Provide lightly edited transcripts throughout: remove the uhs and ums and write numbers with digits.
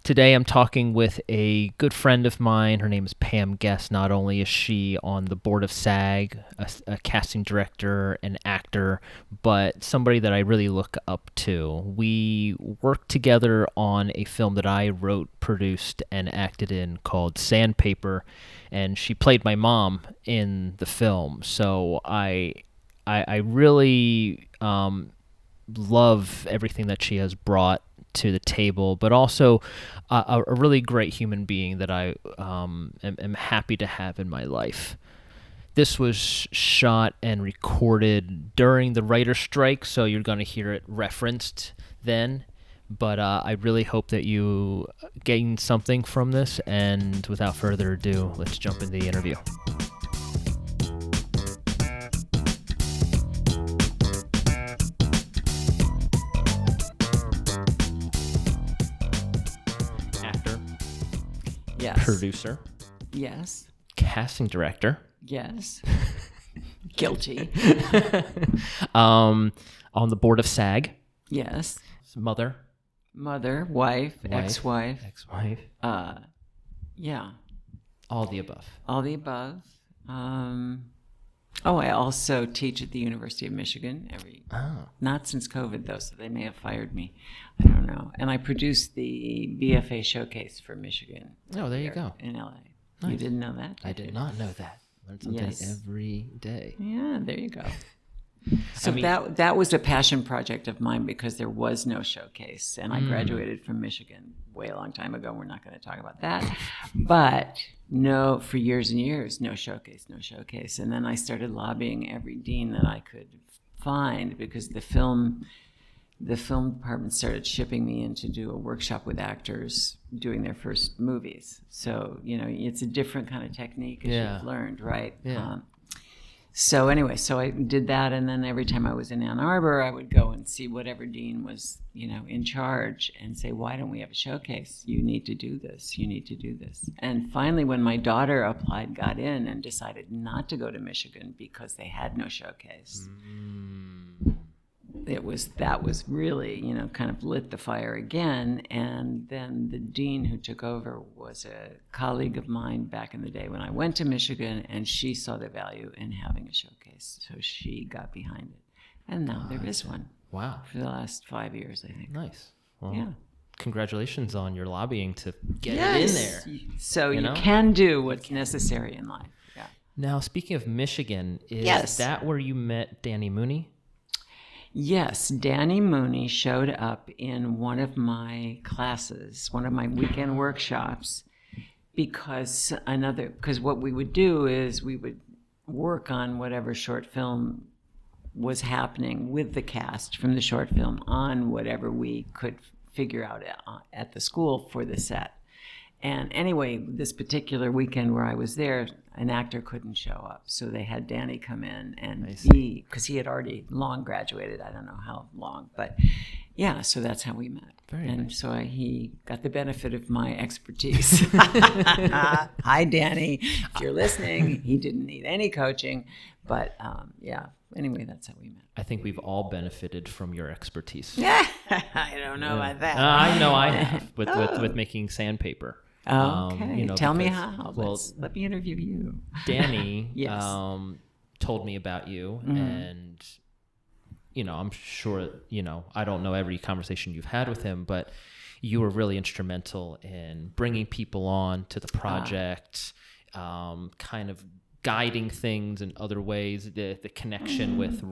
Today I'm talking with a good friend of mine. Her name is Pam Guest. Not only is she on the board of SAG, a casting director and actor, but somebody that I really look up to. We worked together on a film that I wrote, produced, and acted in called Sandpaper, and she played my mom in the film. So I really love everything that she has brought to the table, but also a really great human being that I am happy to have in my life. This was shot and recorded during the writer's strike, so you're going to hear it referenced then. But I really hope that you gain something from this, and without further ado, let's jump into the interview. Yes. Producer. Yes. Casting director. Yes. Guilty. On the board of SAG. Yes. Mother. Mother, wife, ex-wife. Ex-wife. Yeah. All the above. All the above. I also teach at the University of Michigan not since COVID though, so they may have fired me. I don't know. And I produced the BFA showcase for Michigan. Oh, there you go. In LA. Nice. You didn't know that? I did not know that. Learn something every day. Yeah, there you go. So that was a passion project of mine because there was no showcase, and I graduated from Michigan way a long time ago. We're not going to talk about that, but no, for years and years, no showcase. And then I started lobbying every dean that I could find because the film department started shipping me in to do a workshop with actors doing their first movies. So it's a different kind of technique as you've learned, right? Yeah. So I did that, and then every time I was in Ann Arbor, I would go and see whatever dean was, in charge and say, why don't we have a showcase? You need to do this. And finally, when my daughter applied, got in, and decided not to go to Michigan because they had no showcase, that was really, kind of lit the fire again. And then the dean who took over was a colleague of mine back in the day when I went to Michigan, and she saw the value in having a showcase. So she got behind it. And now there is one. Wow. For the last 5 years, I think. Nice. Well, yeah. Congratulations on your lobbying to get it in there. So you can do what's necessary in life. Yeah. Now, speaking of Michigan, is that where you met Danny Mooney? Yes, Danny Mooney showed up in one of my classes, one of my weekend workshops, because what we would do is we would work on whatever short film was happening with the cast from the short film on whatever we could figure out at the school for the set. And anyway, this particular weekend where I was there, an actor couldn't show up. So they had Danny come in, and because he had already long graduated, I don't know how long, but yeah, so that's how we met. Very nice. So he got the benefit of my expertise. Hi, Danny. If you're listening, he didn't need any coaching, but anyway, that's how we met. I think we've all benefited from your expertise. Yeah, I don't know about that. I know I have with making Sandpaper. Okay, tell me how. Let me interview you. Danny told me about you, and I'm sure I don't know every conversation you've had with him, but you were really instrumental in bringing people on to the project, kind of guiding things in other ways. The connection with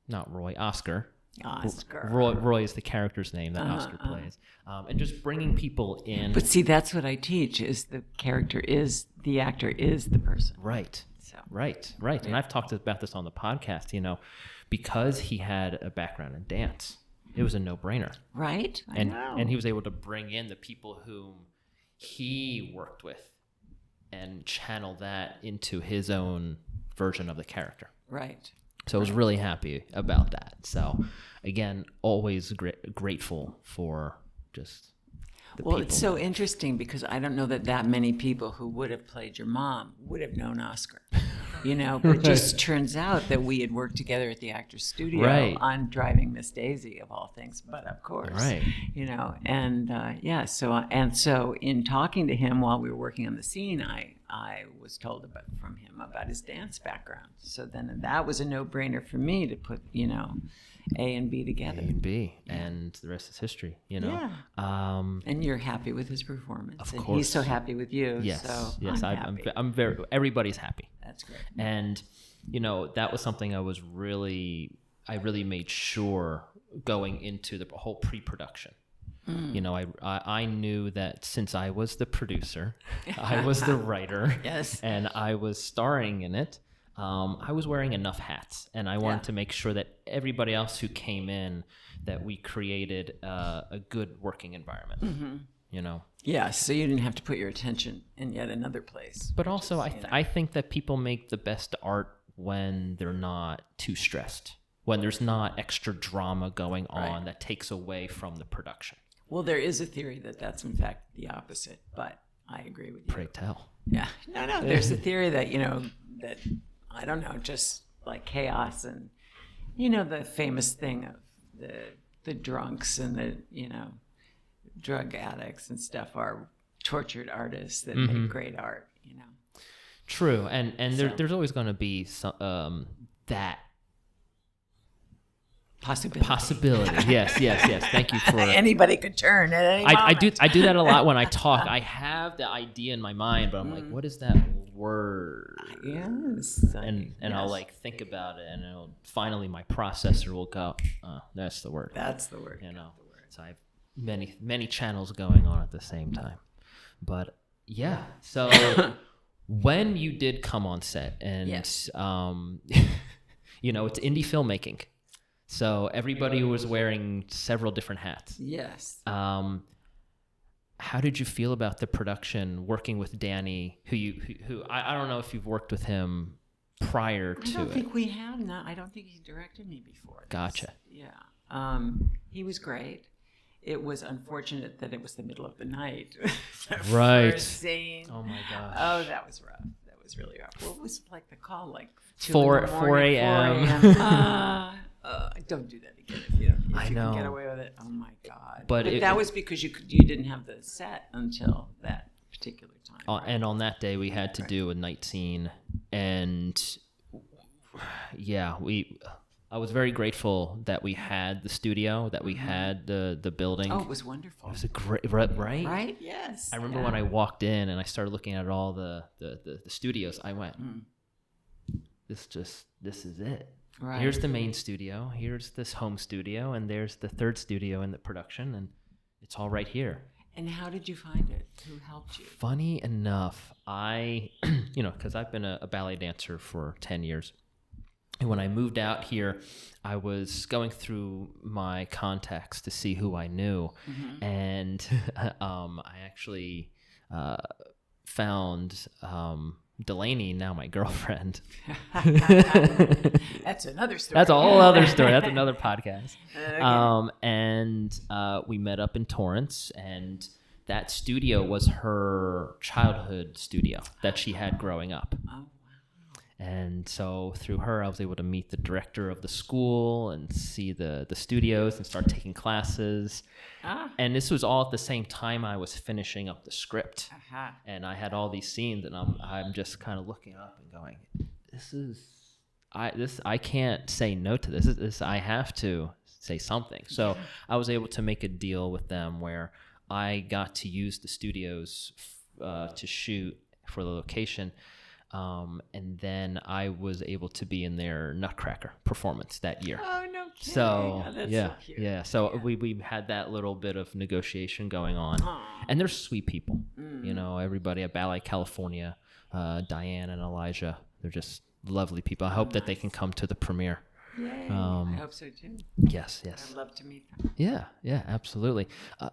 not Roy, Oscar. Roy is the character's name that Oscar plays, and just bringing people in. But see, that's what I teach: is the actor is the person. Right. So. Right. And I've talked about this on the podcast. Because he had a background in dance, it was a no-brainer. Right. I know. And he was able to bring in the people whom he worked with and channel that into his own version of the character. Right. So I was really happy about that. So, again, always grateful for just the people. Well, it's so interesting because I don't know that many people who would have played your mom would have known Oscar. But it just turns out that we had worked together at the Actors Studio Right. on Driving Miss Daisy, of all things, but of course, Right. so in talking to him while we were working on the scene, I was told from him about his dance background. So then that was a no-brainer for me to put, A and B together. A and B, and the rest is history, Yeah. And you're happy with his performance. Of and course. He's so happy with you. Yes. So Yes. I'm very, everybody's happy. That's great. And, that was something I really made sure going into the whole pre-production. I knew that since I was the producer, I was the writer, yes, and I was starring in it, I was wearing enough hats, and I wanted to make sure that everybody else who came in, that we created a good working environment. Yeah, so you didn't have to put your attention in yet another place. But also, I think that people make the best art when they're not too stressed, when there's not extra drama going on that takes away from the production. Well, there is a theory that that's in fact the opposite, but I agree with you. Pray tell. Yeah, no. There's a theory that that I don't know, just like chaos and the famous thing of the drunks and the drug addicts and stuff are tortured artists that make great art. True, and there's always going to be some that possibility. Yes. Thank you for anybody could turn at any moment. I do that a lot when I talk. I have the idea in my mind, but I'm like, what is that word? Yes. And I'll like think about it, and finally my processor will go, oh, that's the word. That's the word. So I have many channels going on at the same time. But yeah, so when you did come on set, and it's indie filmmaking. So everybody was wearing several different hats. Yes. How did you feel about the production working with Danny, who I don't know if you've worked with him prior to it? I don't think we have. No, I don't think he directed me before. Gotcha. Yeah. He was great. It was unfortunate that it was the middle of the night. Right. First scene. Oh my gosh. Oh, that was rough. That was really rough. What was like the call? Like 4 a.m. Don't do that again if you I know. can get away with it. Oh my God! But that was because you didn't have the set until that particular time. Right? And on that day, we had to do a night scene, and I was very grateful that we had the studio, that we had the building. Oh, it was wonderful. It was a great, right? Right? Yes. I remember when I walked in and I started looking at all the studios. I went, this is it. Right. Here's the main studio, here's this home studio, and there's the third studio in the production, and it's all right here. And how did you find it? Who helped you? Funny enough, I, because I've been a ballet dancer for 10 years. And when I moved out here, I was going through my contacts to see who I knew. And I actually found Delaney, now my girlfriend. That's another story. That's a whole other story. That's another podcast. Okay. And we met up in Torrance, and that studio was her childhood studio that she had growing up. Oh, wow. And so through her, I was able to meet the director of the school and see the studios and start taking classes. And this was all at the same time I was finishing up the script. And I had all these scenes, and I'm just kind of looking up and going, I can't say no to this. I have to say something. So I was able to make a deal with them where I got to use the studios to shoot for the location. And then I was able to be in their Nutcracker performance that year. Oh, no kidding. So, that's yeah, so cute. yeah. So we had that little bit of negotiation going on. Aww. And they're sweet people. Everybody at Ballet California, Diane and Elijah, they're just lovely people. I hope that they can come to the premiere. Yay. I hope so too. Yes. I'd love to meet them. Yeah, absolutely.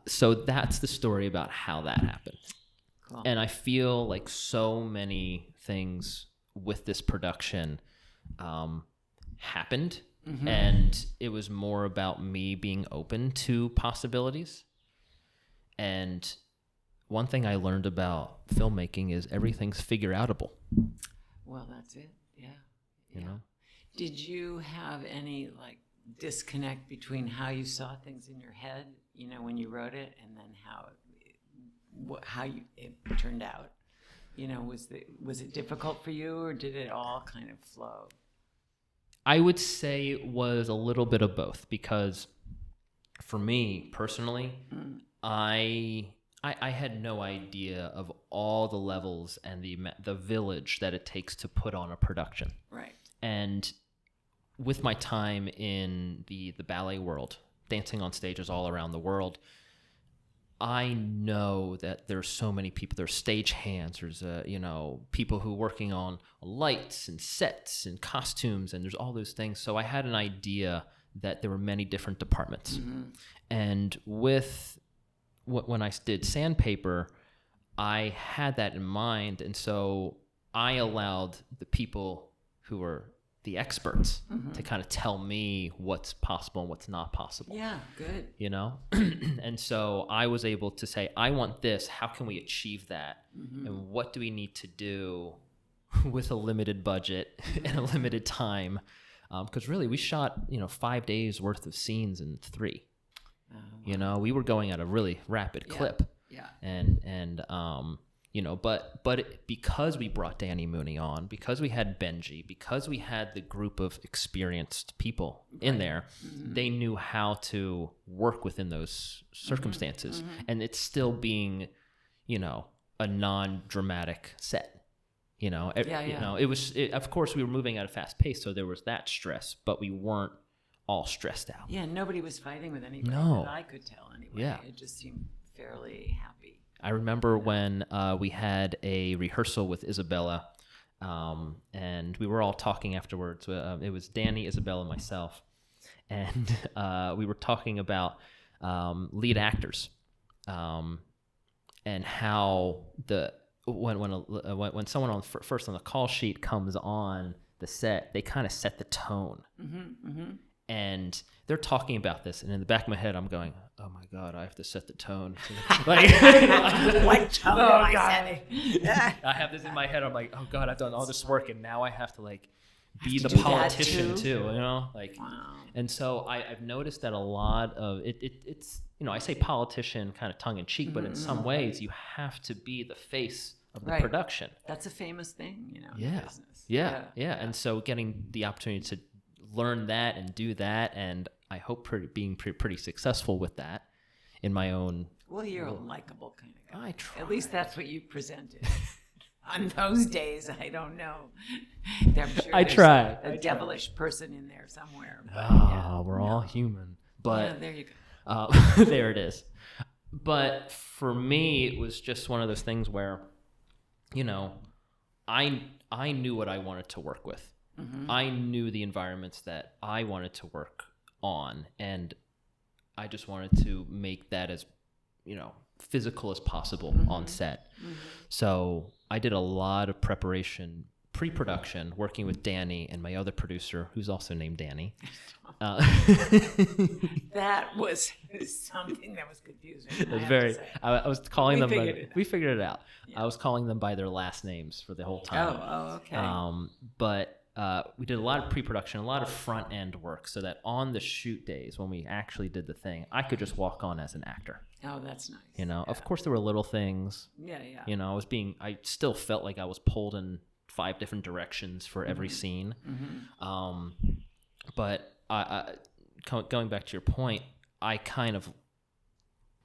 So that's the story about how that happened. Cool. And I feel like so many things with this production happened, and it was more about me being open to possibilities. And one thing I learned about filmmaking is everything's figure-outable. Well, that's it. Yeah. You know? Did you have any like disconnect between how you saw things in your head, you know, when you wrote it, and then it turned out? You know, was it difficult for you, or did it all kind of flow? I would say it was a little bit of both, because for me personally, I had no idea of all the levels and the village that it takes to put on a production. Right. And with my time in the ballet world, dancing on stages all around the world, I know that there's so many people. There's stage hands. There's people who are working on lights and sets and costumes, and there's all those things. So I had an idea that there were many different departments. And when I did Sandpaper, I had that in mind, and so I allowed the people who were the experts to kind of tell me what's possible and what's not possible. Yeah, good. You know? And so I was able to say, I want this. How can we achieve that? And what do we need to do with a limited budget and a limited time? Because really, we shot 5 days worth of scenes in 3. Wow. You know, we were going at a really rapid clip. Yeah. And because we brought Danny Mooney on, because we had Benji, because we had the group of experienced people in there, they knew how to work within those circumstances, and it's still being, a non-dramatic set. It was. Of course, we were moving at a fast pace, so there was that stress, but we weren't all stressed out. Yeah, nobody was fighting with anybody. No, that I could tell anyway. Yeah, it just seemed fairly happy. I remember when we had a rehearsal with Isabella, and we were all talking afterwards. It was Danny, Isabella, and myself, and we were talking about lead actors, and how when someone first on the call sheet comes on the set, they kind of set the tone. And they're talking about this, and in the back of my head, I'm going, "Oh my God, I have to set the tone." What tone am I setting? I have this in my head. I'm like, "Oh God, I've done all this work, and now I have to be the do politician that too." Wow. And so I've noticed that a lot of it's I say politician kind of tongue in cheek, but in some ways you have to be the face of the production. That's a famous thing, in business. Yeah. And so getting the opportunity to learn that and do that, and I hope being pretty successful with that in my own. Well, you're a likable kind of guy. I try. At least that's what you presented. On those days, I don't know. I'm sure I try. A devilish person in there somewhere. But, we're all human. But there you go. There it is. But for me, it was just one of those things where, I knew what I wanted to work with. I knew the environments that I wanted to work on, and I just wanted to make that as, physical as possible on set. So I did a lot of preparation, pre-production, working with Danny and my other producer, who's also named Danny. That was something that was confusing. It was I was calling them. We figured it out. Yeah. I was calling them by their last names for the whole time. Oh, okay. But we did a lot of pre-production, a lot of front end work, so that on the shoot days when we actually did the thing, I could just walk on as an actor. Oh, that's nice. Of course there were little things. Yeah. I still felt like I was pulled in 5 different directions for every scene. But going back to your point, I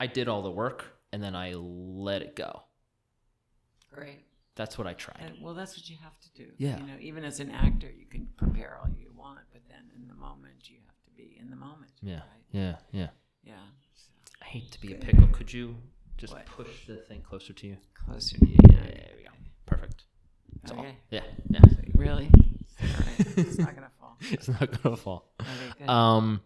did all the work and then I let it go. Great. That's what I tried. Well, that's what you have to do. Yeah. Even as an actor, you can prepare all you want, but then in the moment, you have to be in the moment. Yeah. Right? Yeah. Yeah. I hate to be a pickle. Could you just push the thing closer to you? Closer to you. Yeah, there we go. Perfect. That's all. Yeah. Really? All right. It's not gonna fall. It's not gonna fall. Okay, good.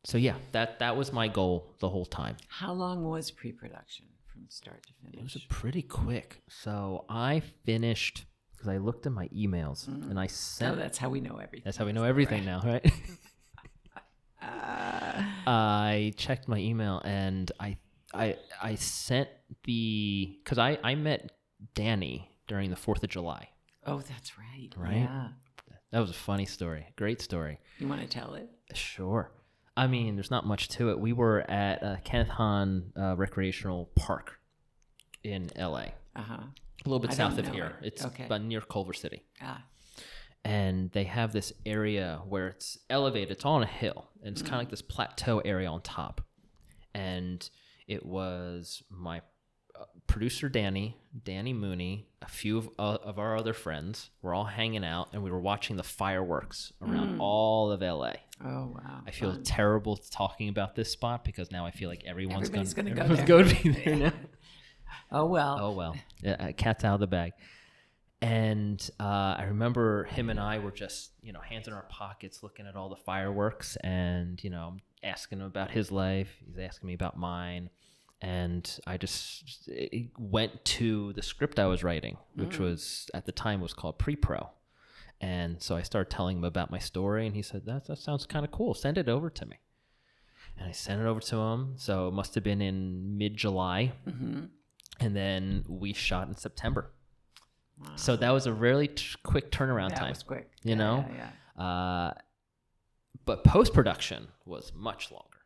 So yeah, that was my goal the whole time. How long was pre-production from start to finish? It was pretty quick. So I finished, because I looked at my emails and I sent. Oh, that's how we know everything. That's how we know everything now, right? I checked my email and I sent because I met Danny during the 4th of July. Oh, that's right. Right? Yeah. That was a funny story. Great story. You want to tell it? Sure. I mean, there's not much to it. We were at Kenneth Hahn Recreational Park in LA, Uh-huh. a little bit I south don't of know here. it. It's Okay. about near Culver City. Ah. And they have this area where it's elevated. It's on a hill, and it's kind of like this plateau area on top. And it was my producer Danny Mooney, a few of our other friends were all hanging out, and we were watching the fireworks around all of LA. Oh, wow. I feel Fun. terrible talking about this spot because now I feel like everyone's going Everybody's to go go there. to be there now. Oh, well. Oh well, yeah, cat's out of the bag. And I remember him and I were just, hands in our pockets looking at all the fireworks, and, I'm asking him about his life. He's asking me about mine. And I just went to the script I was writing, which was, at the time, was called Pre-Pro. And so I started telling him about my story, and he said, that sounds kind of cool. Send it over to me. And I sent it over to him. So it must have been in mid-July. Mm-hmm. And then we shot in September. Wow. So that was a really quick turnaround time. That was quick. You know? Yeah. But post-production was much longer.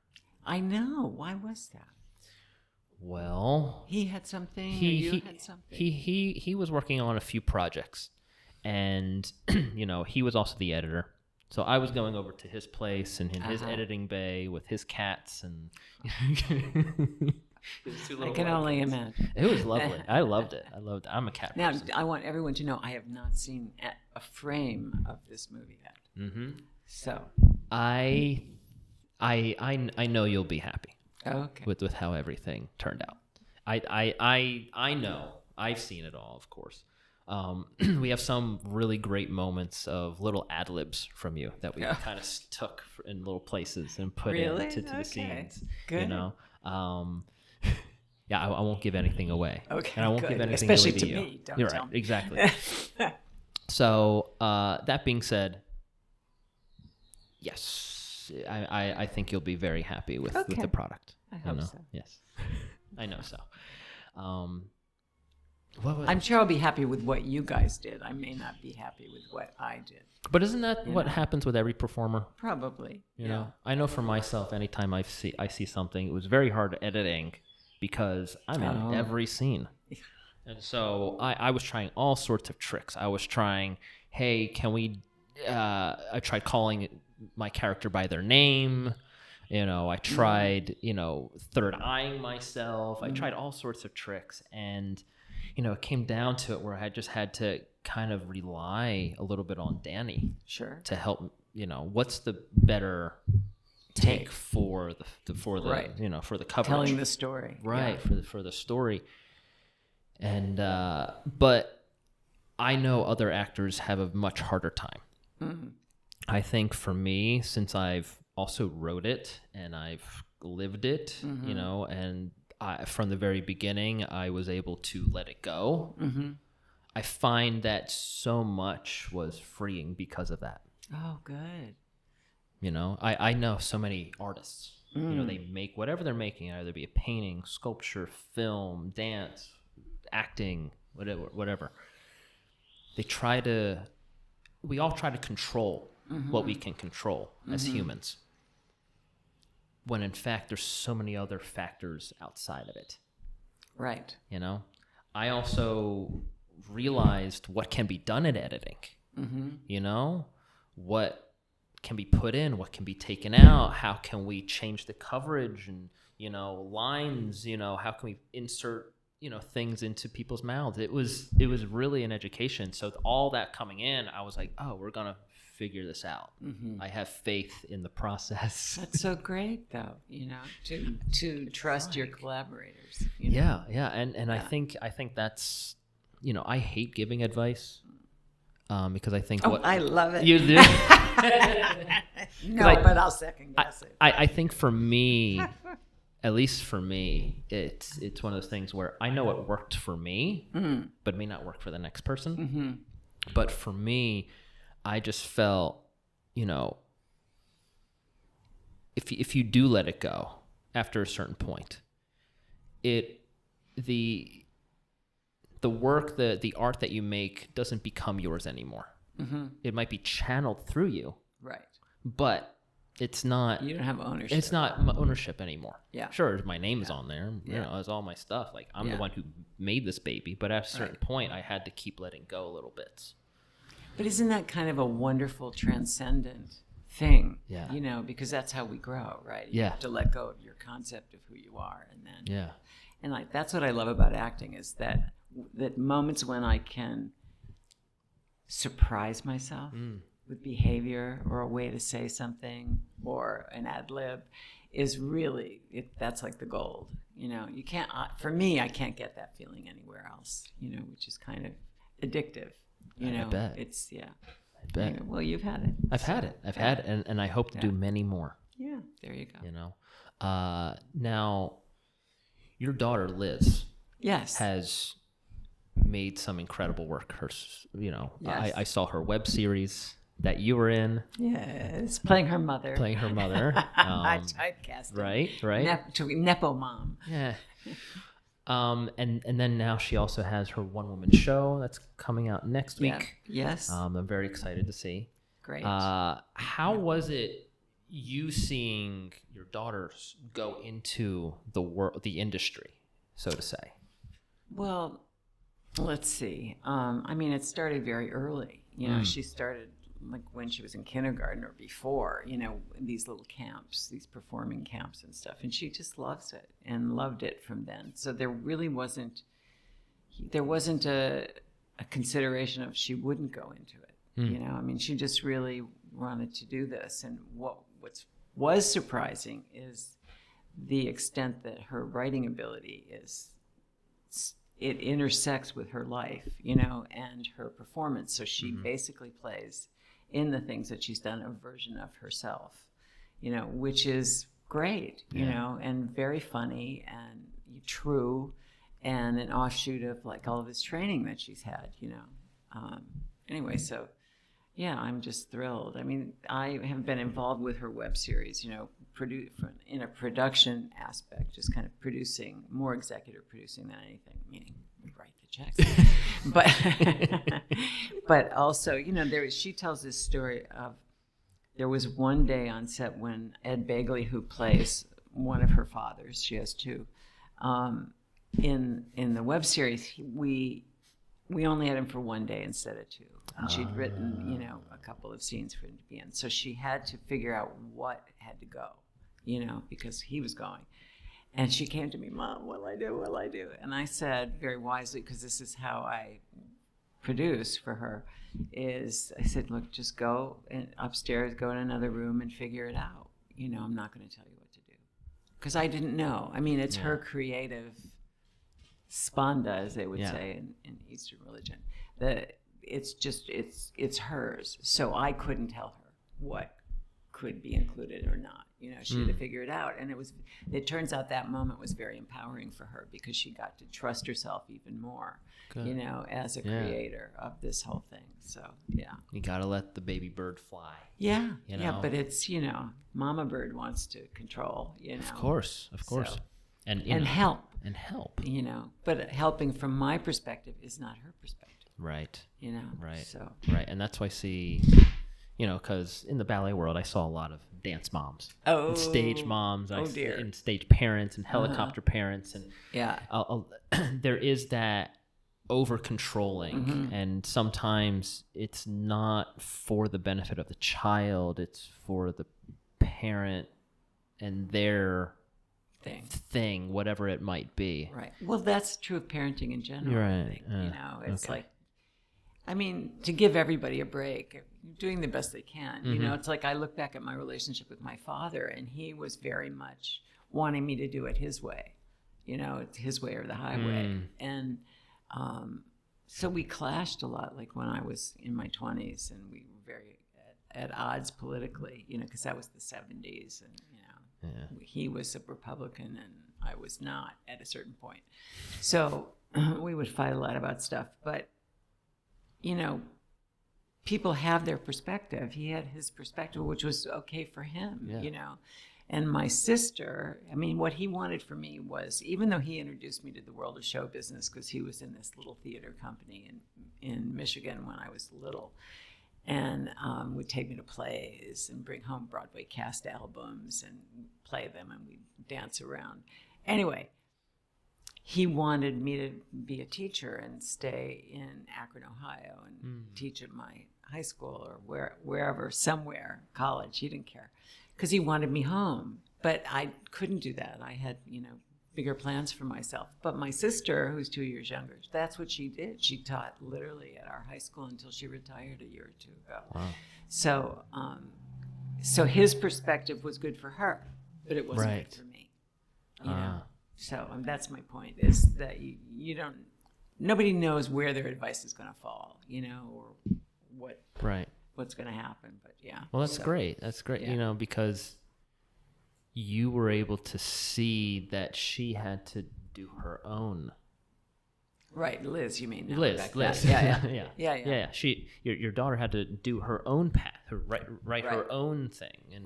I know. Why was that? Well, He had something, or you had something? he was working on a few projects, and he was also the editor. So I was going over to his place and in his editing bay with his cats and his two little I can only imagine. It was lovely. I loved it. I'm a cat Now, person. I want everyone to know I have not seen a frame of this movie yet. Mm-hmm. So. I know you'll be happy. Okay. With how everything turned out. I know. I've seen it all, of course. We have some really great moments of little ad libs from you that we kind of took in little places and put into the scenes. Good. Yeah, I won't give anything away. Okay. And I won't good. give anything Especially away to you. me. Don't You're tell right. me. Exactly. So that being said, yes, I think you'll be very happy with the product. I hope so. Yes, I know so. I'm sure I'll be happy with what you guys did. I may not be happy with what I did. But isn't that what happens with every performer? Probably. You know, I know for myself, anytime I see something, it was very hard editing because I'm in every scene. And so I was trying all sorts of tricks. I was trying, hey, can we, I tried calling my character by their name. I tried, third eyeing myself. I tried all sorts of tricks. And, it came down to it where I just had to kind of rely a little bit on Danny. Sure. To help, what's the better take for the for the coverage. Telling the story. Right, for the story. And but I know other actors have a much harder time. Mm-hmm. I think for me, since I've also wrote it and I've lived it, and from the very beginning, I was able to let it go. Mm-hmm. I find that so much was freeing because of that. Oh, good. I know so many artists. They make whatever they're making, either be a painting, sculpture, film, dance, acting, whatever. We all try to control what we can control as humans. When in fact, there's so many other factors outside of it. Right. I also realized what can be done in editing. Mm-hmm. What can be put in, what can be taken out, how can we change the coverage and, lines, how can we insert, things into people's mouths. It was really an education. So all that coming in, I was like, oh, we're going to figure this out. Mm-hmm. I have faith in the process. That's so great though, to trust your collaborators. Yeah. And I think that's, I hate giving advice. Because I think I love it. You do? No, but I'll second guess it. I think for me, at least for me, it's one of those things where I know it worked for me, but it may not work for the next person. Mm-hmm. But for me, I just felt, if you do let it go after a certain point, the the work, the art that you make doesn't become yours anymore. It might be channeled through you, Right. but it's not. You don't have ownership. It's not ownership anymore. Yeah. Sure, my name's on there. You know, it's all my stuff. Like, I'm the one who made this baby, but at a certain point, I had to keep letting go a little bit. But isn't that kind of a wonderful transcendent thing? Yeah. You know, because that's how we grow, right? Yeah. You have to let go of your concept of who you are, and then. Yeah. And like that's what I love about acting is that moments when I can surprise myself with behavior or a way to say something or an ad lib is really that's like the gold. You know, you can't. For me, I can't get that feeling anywhere else. You know, which is kind of addictive. You know, I bet. It's I bet. Anyway, well, you've had it. I've had it, and I hope to do many more. Yeah, there you go. You know, now your daughter Liz, yes, has made some incredible work. You know, yes. I saw her web series that you were in. Yes, playing her mother. I typecast. Right. Nepo mom. Yeah. And then now she also has her one-woman show that's coming out next week. Yes. I'm very excited to see. Great. How was it you seeing your daughters go into the industry, so to say? Well, let's see. I mean, it started very early. You know, she started like when she was in kindergarten or before, you know, these little camps, these performing camps and stuff. And she just loves it and loved it from then. So there really wasn't a consideration of she wouldn't go into it. You know, I mean, she just really wanted to do this. And what was surprising is the extent that her writing ability it intersects with her life, you know, and her performance. So she basically plays in the things that she's done a version of herself, you know, which is great, you know, and very funny and true and an offshoot of like all of this training that she's had, you know. Anyway, so yeah, I'm just thrilled. I mean, I have been involved with her web series, you know, in a production aspect, just kind of producing, more executive producing than anything, meaning we write the checks. But also, you know, she tells this story of there was one day on set when Ed Begley, who plays one of her fathers, she has two, in the web series, we only had him for one day instead of two. And she'd written, you know, a couple of scenes for him to be in. So she had to figure out what had to go, you know, because he was going. And she came to me, Mom, what'll I do? And I said, very wisely, because this is how I produce for her, I said, look, just go upstairs, go in another room and figure it out. You know, I'm not going to tell you what to do. Because I didn't know. I mean, it's her creative spanda, as they would say in Eastern religion. It's hers. So I couldn't tell her what could be included or not. You know, she had to figure it out. And it turns out that moment was very empowering for her because she got to trust herself even more, you know, as a creator of this whole thing. So, yeah. You got to let the baby bird fly. Yeah. You know? Yeah, but it's, you know, mama bird wants to control, you know. Of course. So, and help. And help. You know, but helping from my perspective is not her perspective. Right. You know. Right. So. Right. And that's why I see, you know, because in the ballet world, I saw a lot of dance moms. And stage moms. Dear. And stage parents and helicopter parents. And there is that over-controlling. And sometimes it's not for the benefit of the child. It's for the parent and their thing, whatever it might be. Right. Well, that's true of parenting in general. Right. I think, you know, it's like, I mean, to give everybody a break, doing the best they can. You know, it's like I look back at my relationship with my father, and he was very much wanting me to do it his way. You know, it's his way or the highway. And so we clashed a lot, like when I was in my 20s, and we were very at odds politically, you know, because that was the 70s, and, you know, he was a Republican and I was not at a certain point. So we would fight a lot about stuff, but you know, people have their perspective. He had his perspective, which was okay for him, you know. And my sister, I mean, what he wanted for me was, even though he introduced me to the world of show business because he was in this little theater company in Michigan when I was little, and would take me to plays and bring home Broadway cast albums and play them, and we'd dance around. Anyway, he wanted me to be a teacher and stay in Akron, Ohio, and teach at my high school or wherever, somewhere, college. He didn't care, because he wanted me home. But I couldn't do that. I had, bigger plans for myself. But my sister, who's 2 years younger, that's what she did. She taught literally at our high school until she retired a year or two ago. Wow. So his perspective was good for her, but it wasn't Right. good for me. You know. So that's my point, is that you don't, nobody knows where their advice is going to fall, or what's going to happen. But yeah. Well, that's great. That's great, Yeah. Because you were able to see that she had to do her own. Right, Liz, you mean? No, Liz. Yeah. Yeah. Your daughter had to do her own path, write her own thing, and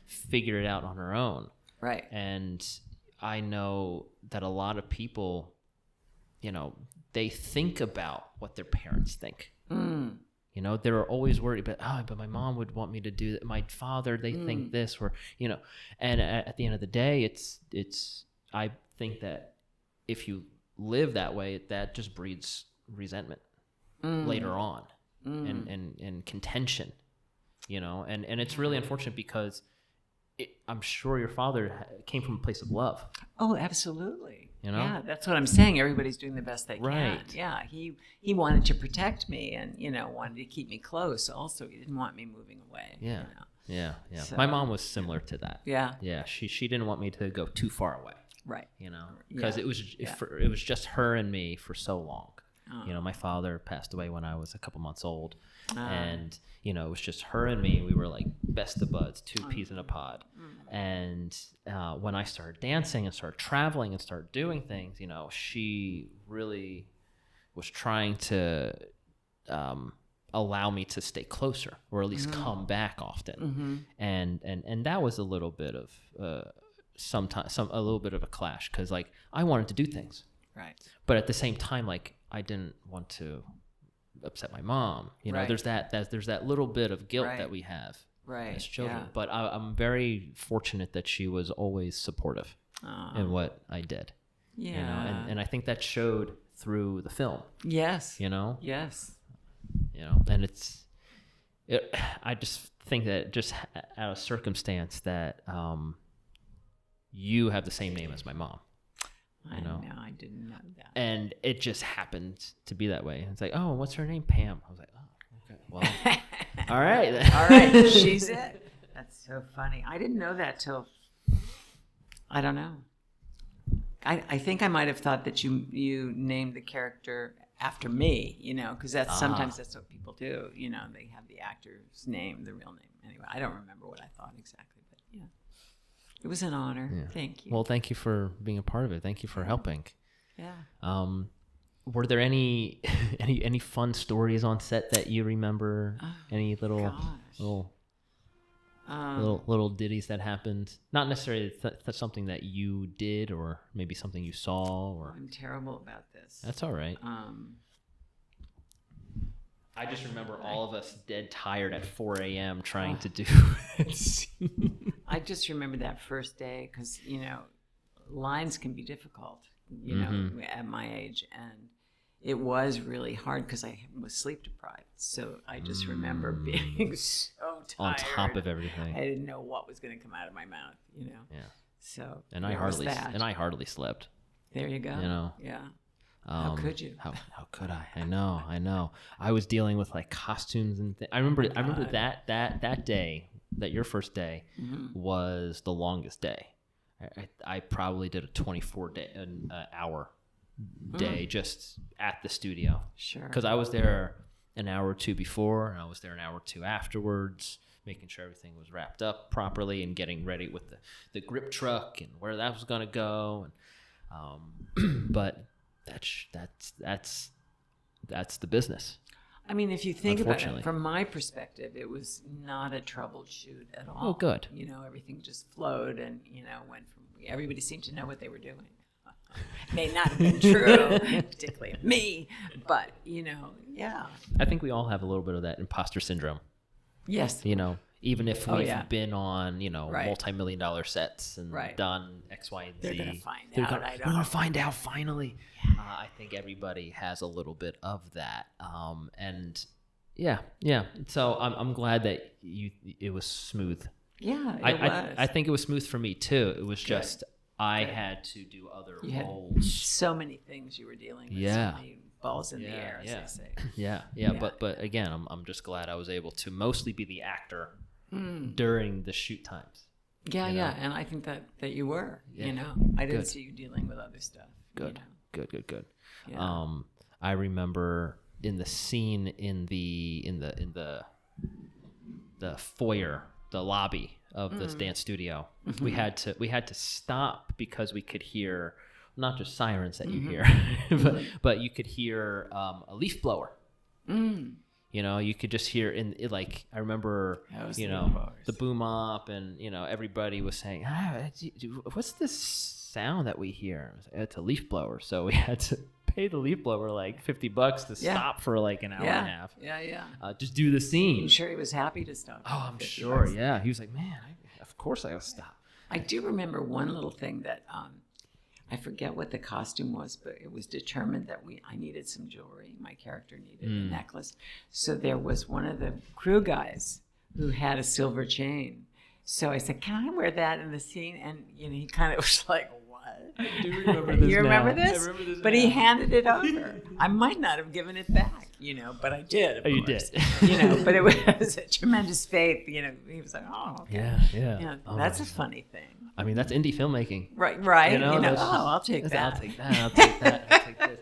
figure it out on her own. Right. And I know that a lot of people, they think about what their parents think. They're always worried about, but my mom would want me to do that. My father, they think this, or, and at the end of the day, I think that if you live that way, that just breeds resentment later on and contention, and it's really unfortunate because I'm sure your father came from a place of love. Oh, absolutely. Yeah, that's what I'm saying. Everybody's doing the best they can. Right. Yeah, he wanted to protect me and, wanted to keep me close. Also, he didn't want me moving away. Yeah. Yeah. So, my mom was similar to that. Yeah. Yeah. She didn't want me to go too far away. Right. Because it was just her and me for so long. My father passed away when I was a couple months old, and it was just her and me. We were like best of buds, two peas in a pod. And when I started dancing and started traveling and started doing things, she really was trying to allow me to stay closer, or at least come back often. And that was a little bit of a little bit of a clash, because like I wanted to do things, right, but at the same time, like I didn't want to upset my mom. There's that little bit of guilt that we have as children. But I'm very fortunate that she was always supportive in what I did. Yeah, and I think that showed through the film. Yes. Yes. And I just think that just out of circumstance that you have the same name as my mom. I know, I didn't know that. And it just happened to be that way. It's like, oh, what's her name? Pam. I was like, oh, okay, well, all right. All right, she's it. That's so funny. I didn't know that till, I don't know. I think I might have thought that you named the character after me, because sometimes that's what people do. They have the actor's name, the real name. Anyway, I don't remember what I thought exactly, but yeah. It was an honor. Yeah. Thank you. Well, thank you for being a part of it. Thank you for helping. Yeah. Were there any fun stories on set that you remember? Any little ditties that happened? Not necessarily something that you did, or maybe something you saw. Or I'm terrible about this. That's all right. I just remember all of us dead tired at 4 a.m. trying to do it. I just remember that first day because, lines can be difficult, at my age. And it was really hard because I was sleep deprived. So I just remember being so tired. On top of everything. I didn't know what was going to come out of my mouth, Yeah. So and I hardly slept. There you go. Yeah. How could you? How could I? I know. I was dealing with like costumes and I remember that day, that your first day was the longest day. I probably did a 24-hour day just at the studio. Sure. Because I was there an hour or two before, and I was there an hour or two afterwards, making sure everything was wrapped up properly and getting ready with the grip truck and where that was going to go. And but that's the business. I mean, if you think about it, from my perspective, it was not a troubled shoot at all. Oh, good. Everything just flowed and, went from, everybody seemed to know what they were doing. May not have been true, particularly of me, but, yeah. I think we all have a little bit of that imposter syndrome. Yes. Even if we've been on, multi-million-dollar sets and right. done X, Y, and Z. They're going to find out. We're going to find out finally. I think everybody has a little bit of that. And yeah. So I'm glad that it was smooth. Yeah, it was. I think it was smooth for me too. It was just I had to do other roles. So many things you were dealing with. Yeah. So many balls in the air, as they say. Yeah. But again, I'm just glad I was able to mostly be the actor during the shoot times. Yeah, and I think that you were. I didn't see you dealing with other stuff. Good. Yeah. I remember in the scene in the foyer, the lobby of the dance studio, we had to stop because we could hear not just sirens that you hear, but you could hear a leaf blower. You could just hear I remember, the boom up and, everybody was saying, what's this sound that we hear? It's a leaf blower. So we had to pay the leaf blower like $50 to stop for like an hour and a half. Yeah. Just do the scene. I'm sure he was happy to stop. Oh, I'm sure. Yeah. He was like, man, of course I gotta stop. I do remember one little thing that, I forget what the costume was, but it was determined that I needed some jewelry. My character needed a necklace. So there was one of the crew guys who had a silver chain. So I said, can I wear that in the scene? And he kind of was like, what? I do remember this. You remember this? I remember this but he handed it over. I might not have given it back, but I did. Of course. You did. But it was a tremendous faith. He was like, oh, okay. Yeah. That's a funny thing. I mean, that's indie filmmaking. Right. I'll take that. I'll take that. I'll take this.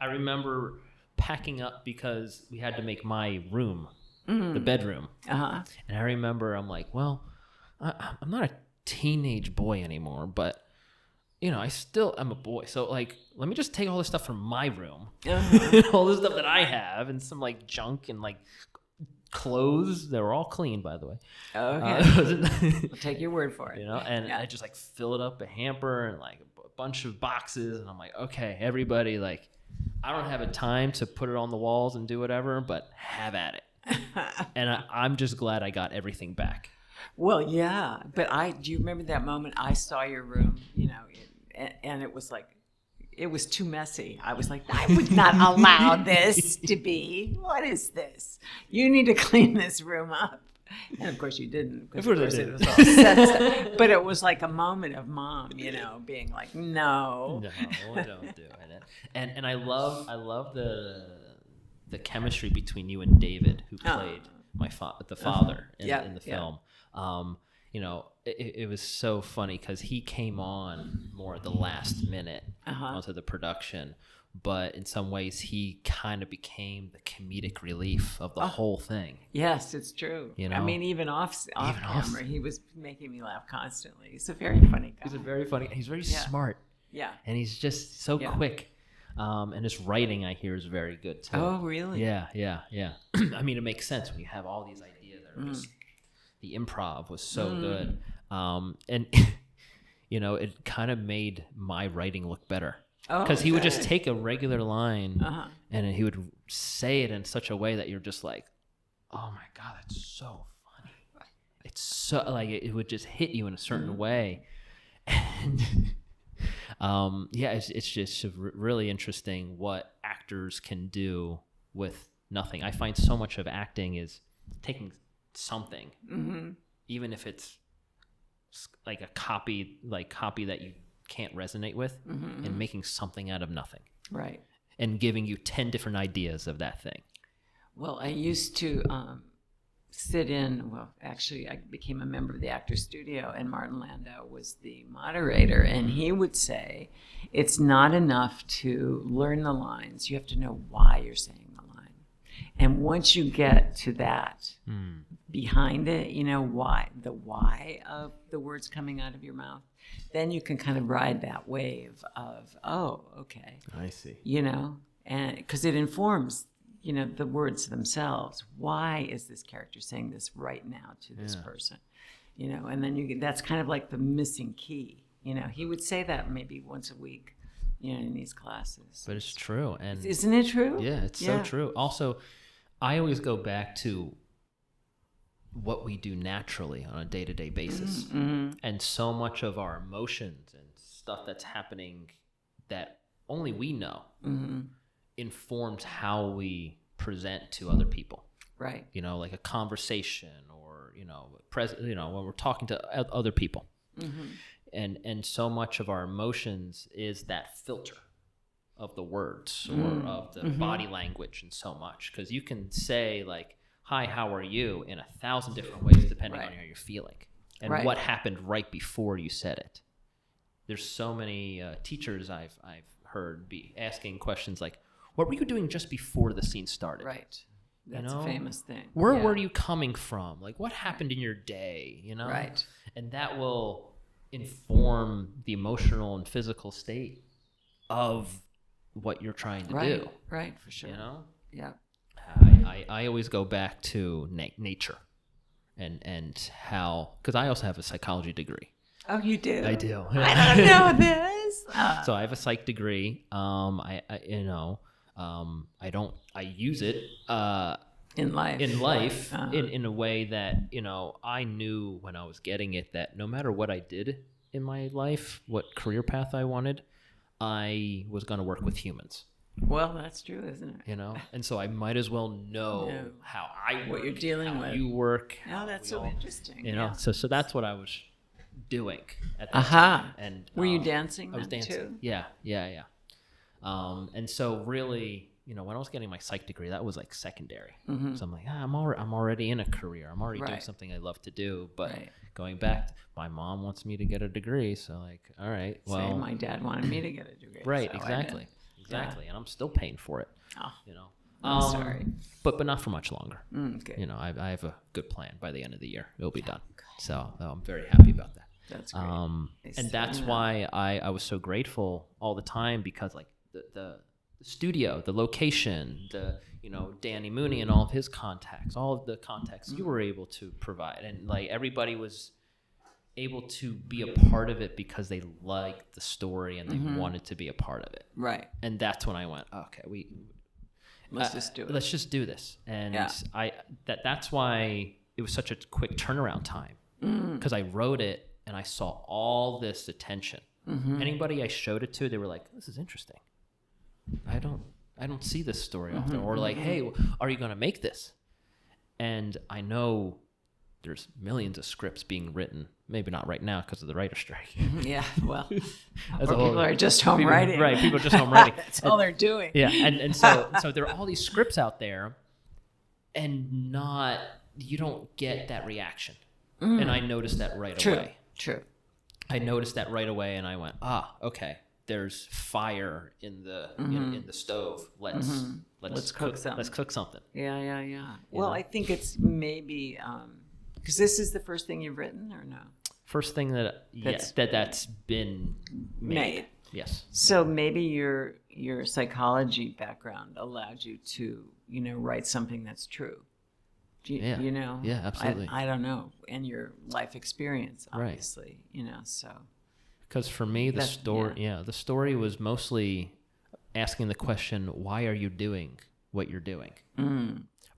I remember packing up because we had to make my room, the bedroom. And I remember I'm like, well, I'm not a teenage boy anymore, but I still am a boy. So like, let me just take all this stuff from my room, all this stuff that I have, and some like junk and like clothes. They were all clean, by the way. Okay. I'll take your word for it. And I just like fill it up a hamper and like a bunch of boxes, and I'm like, okay, everybody, like, I don't have a time to put it on the walls and do whatever, but have at it. And I'm just glad I got everything back. Well, yeah, but do you remember that moment I saw your room, and it was like, it was too messy. I was like, I would not allow this to be. What is this? You need to clean this room up. And of course you didn't. Of course it was all set. But it was like a moment of mom, being like, no. No, don't do it. And I love the chemistry between you and David, who played the father in the film. It was so funny because he came on more at the last minute onto the production, but in some ways he kind of became the comedic relief of the whole thing. Yes, it's true. I mean, even off camera, he was making me laugh constantly. He's a very funny guy. He's very smart. Yeah. And he's just so quick. And his writing, I hear, is very good too. Oh, really? Yeah. I mean, it makes sense when you have all these ideas that are just, the improv was so good. And it kind of made my writing look better. Because he would just take a regular line and he would say it in such a way that you're just like, oh my God, that's so funny. It's so, like, it would just hit you in a certain way. And it's just really interesting what actors can do with nothing. I find so much of acting is taking something, even if it's like a copy that you can't resonate with, and making something out of nothing, right, and giving you 10 different ideas of that thing. Well, I used to sit in, actually I became a member of the Actors Studio, and Martin Landau was the moderator, and he would say it's not enough to learn the lines, you have to know why you're saying the line. And once you get to that, behind it, why of the words coming out of your mouth, then you can kind of ride that wave of, oh, okay. I see. And because it informs the words themselves. Why is this character saying this right now to this person? And then that's kind of like the missing key. He would say that maybe once a week, in these classes. But it's true. And isn't it true? Yeah, it's so true. Also, I always go back to what we do naturally on a day-to-day basis. And so much of our emotions and stuff that's happening that only we know informs how we present to other people. Right. Like a conversation or, when we're talking to other people. And so much of our emotions is that filter of the words or of the body language and so much. Because you can say like, hi, how are you, in 1,000 different ways depending on how you're feeling. And what happened right before you said it. There's so many teachers I've heard be asking questions like, what were you doing just before the scene started? Right. That's a famous thing. Where were you coming from? Like, what happened in your day, Right. And that will inform the emotional and physical state of what you're trying to do. Right, for sure. Yeah. I always go back to nature and how, because I also have a psychology degree. Oh, you do? I do. I don't know this. So I have a psych degree. I use it in life in a way that I knew when I was getting it that no matter what I did in my life, what career path I wanted, I was going to work with humans. Well, that's true, isn't it? And so I might as well know how I work, what you're dealing with, you work. Oh, that's so interesting. So that's what I was doing at that time. And were you dancing? I was dancing too? Yeah. And so really, when I was getting my psych degree, that was like secondary. So I'm like, I'm already in a career. I'm already doing something I love to do. But going back, my mom wants me to get a degree. So like, all right, well, same, my dad wanted me to get a degree. Right, so exactly. And I'm still paying for it. I'm sorry, but not for much longer. Okay. I have a good plan. By the end of the year, it'll be done. So I'm very happy about that. That's great. And that's why I was so grateful all the time, because like the studio, the location, Danny Mooney and all of his contacts, all of the contacts you were able to provide, and like everybody was able to be a part of it because they liked the story and they wanted to be a part of it. Right. And that's when I went, okay, let's just do it. Let's just do this. And that's why it was such a quick turnaround time, because I wrote it and I saw all this attention. Anybody I showed it to, they were like, this is interesting. I don't see this story often. Or like, hey, are you going to make this? And I know there's millions of scripts being written. Maybe not right now because of the writer strike. Yeah, well, people are just home writing. Right, people are just home writing. That's all they're doing. Yeah, and so there are all these scripts out there, and you don't get that reaction. And I noticed that right away. True. I noticed that right away, and I went, okay, there's fire in the in the stove. Let's cook something. Let's cook something. Yeah. Well, I think it's maybe because this is the first thing you've written, or no? First thing that's been made. Yes. So maybe your psychology background allowed you to write something that's true. Yeah, absolutely. I don't know, and your life experience, obviously, so. Because for me, the story was mostly asking the question, why are you doing what you're doing?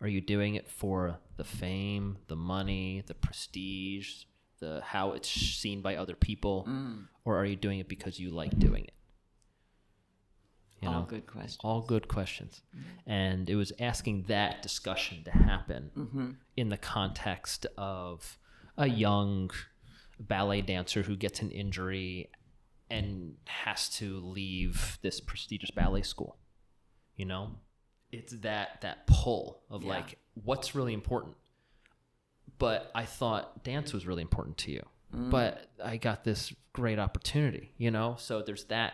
Are you doing it for the fame, the money, the prestige, the how it's seen by other people, or are you doing it because you like doing it? All good questions. All good questions. And it was asking that discussion to happen in the context of a young ballet dancer who gets an injury and has to leave this prestigious ballet school. It's that pull of like, what's really important? But I thought dance was really important to you. But I got this great opportunity, So there's that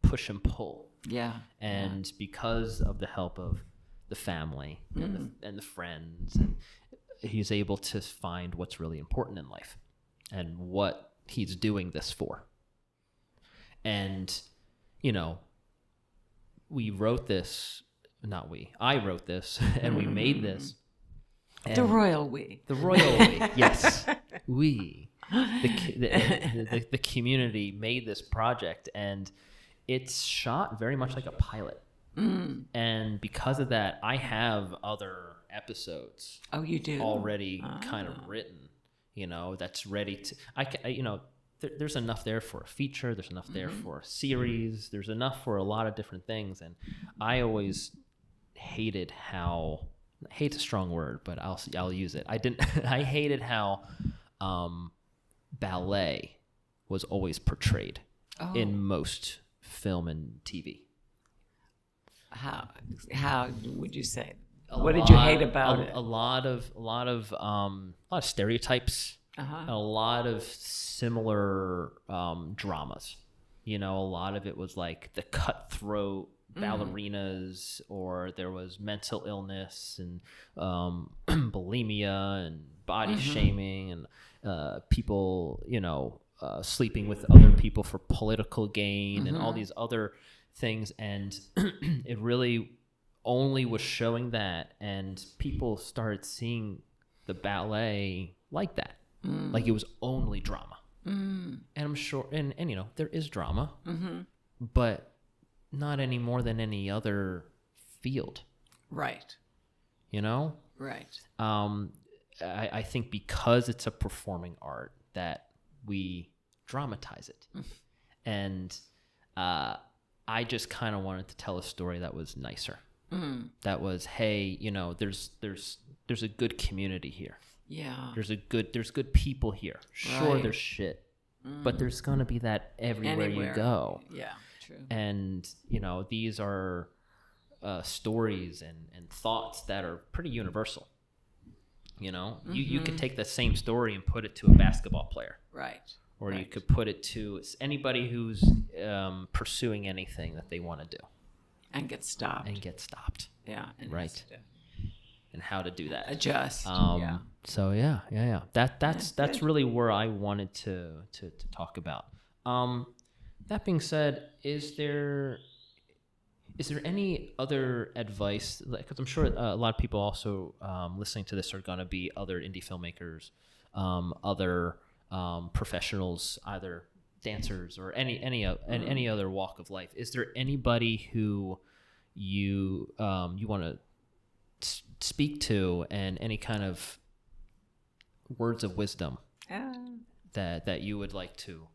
push and pull. Yeah. And because of the help of the family and the friends, and he's able to find what's really important in life and what he's doing this for. And, we wrote this not we, I wrote this and we made this. And The royal we. The royal we, yes. We. The community made this project, and it's shot very much like a pilot. And because of that, I have other episodes. Oh, you do? Already kind of written, that's ready to, there's enough there for a feature. There's enough there for a series. There's enough for a lot of different things. And I always hated how, hate's a strong word, but I'll use it. I hated how ballet was always portrayed in most film and TV. How would you say? What did you hate about it? A lot of stereotypes. A lot of similar dramas. A lot of it was like the cutthroat ballerinas, or there was mental illness and bulimia and body shaming and people, sleeping with other people for political gain and all these other things. And it really only was showing that, and people started seeing the ballet like that. Like it was only drama. And I'm sure, and there is drama, but not any more than any other field. Right. Right. I think because it's a performing art that we dramatize it. And I just kind of wanted to tell a story that was nicer. That was, hey, there's a good community here. Yeah. There's good people here. Sure, there's shit, but there's gonna be that everywhere you go. Yeah, true. And these are stories and thoughts that are pretty universal. You could take the same story and put it to a basketball player, right? Or you could put it to anybody who's pursuing anything that they want to do, and get stopped. Yeah. Right. And how to do that. Adjust. So yeah. That's really where I wanted to talk about. That being said, is there any other advice? Because I'm sure a lot of people also listening to this are going to be other indie filmmakers, other professionals, either dancers or any other walk of life. Is there anybody who you want to speak to, and any kind of words of wisdom that you would like to?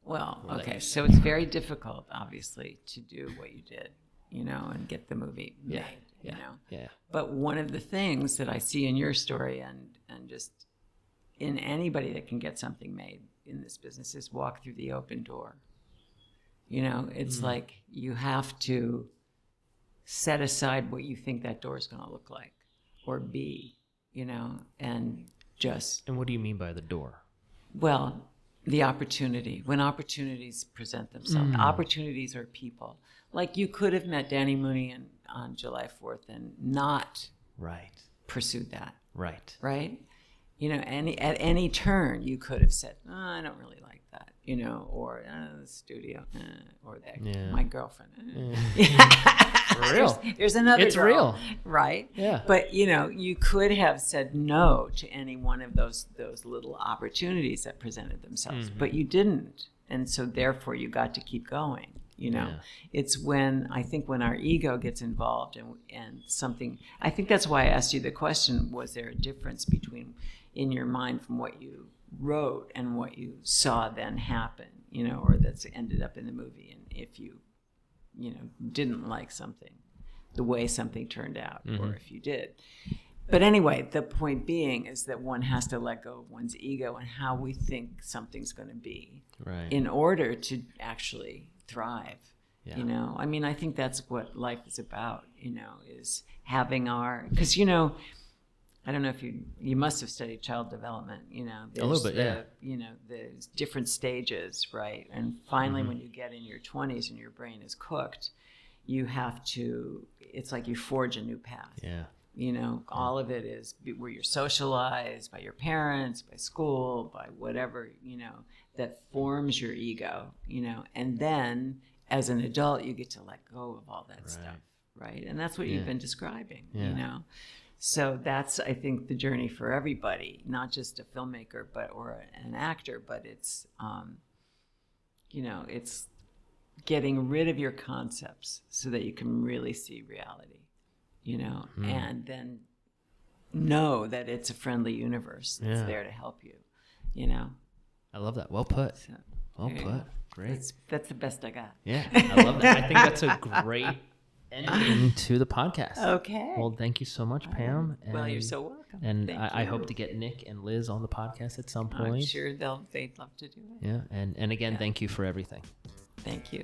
Well, okay, so it's very difficult, obviously, to do what you did, and get the movie made, Yeah. But one of the things that I see in your story and just in anybody that can get something made in this business is walk through the open door. It's like you have to set aside what you think that door is going to look like or be, and just... And what do you mean by the door? Well, the opportunity. When opportunities present themselves. Opportunities are people. Like you could have met Danny Mooney on July 4th and not pursued that. Right? At any turn you could have said, I don't really like that, or the studio, or that my girlfriend. For real. There's another It's girl, real. Right? Yeah. But you could have said no to any one of those little opportunities that presented themselves, but you didn't, and so therefore you got to keep going. It's when our ego gets involved and something. I think that's why I asked you the question: was there a difference between in your mind from what you wrote and what you saw then happen? Or that's ended up in the movie, and if you didn't like something, the way something turned out, or if you did. But anyway, the point being is that one has to let go of one's ego and how we think something's going to be in order to actually thrive. I think that's what life is about, is having because I don't know if you must have studied child development, a little bit, there's different stages, right? And finally, when you get in your 20s and your brain is cooked, you have to, it's like you forge a new path. Yeah. All of it is where you're socialized by your parents, by school, by whatever, that forms your ego, and then as an adult, you get to let go of all that stuff. right? And that's what Yeah. you've been describing, Yeah. you know. So that's, I think, the journey for everybody, not just a filmmaker, or an actor, but it's, you know, it's getting rid of your concepts so that you can really see reality, you know, and then know that it's a friendly universe that's there to help you, you know. I love that. Well put. So, Well there you put. go. Great. That's the best I got. Yeah, I love that. I think that's a great ending to the podcast. Okay. Well, thank you so much, Pam. Well, you're so welcome. And Thank I you. hope to get Nick and Liz on the podcast at some I'm point. sure they'd love to do it. Yeah, and again, thank you for everything. Thank you.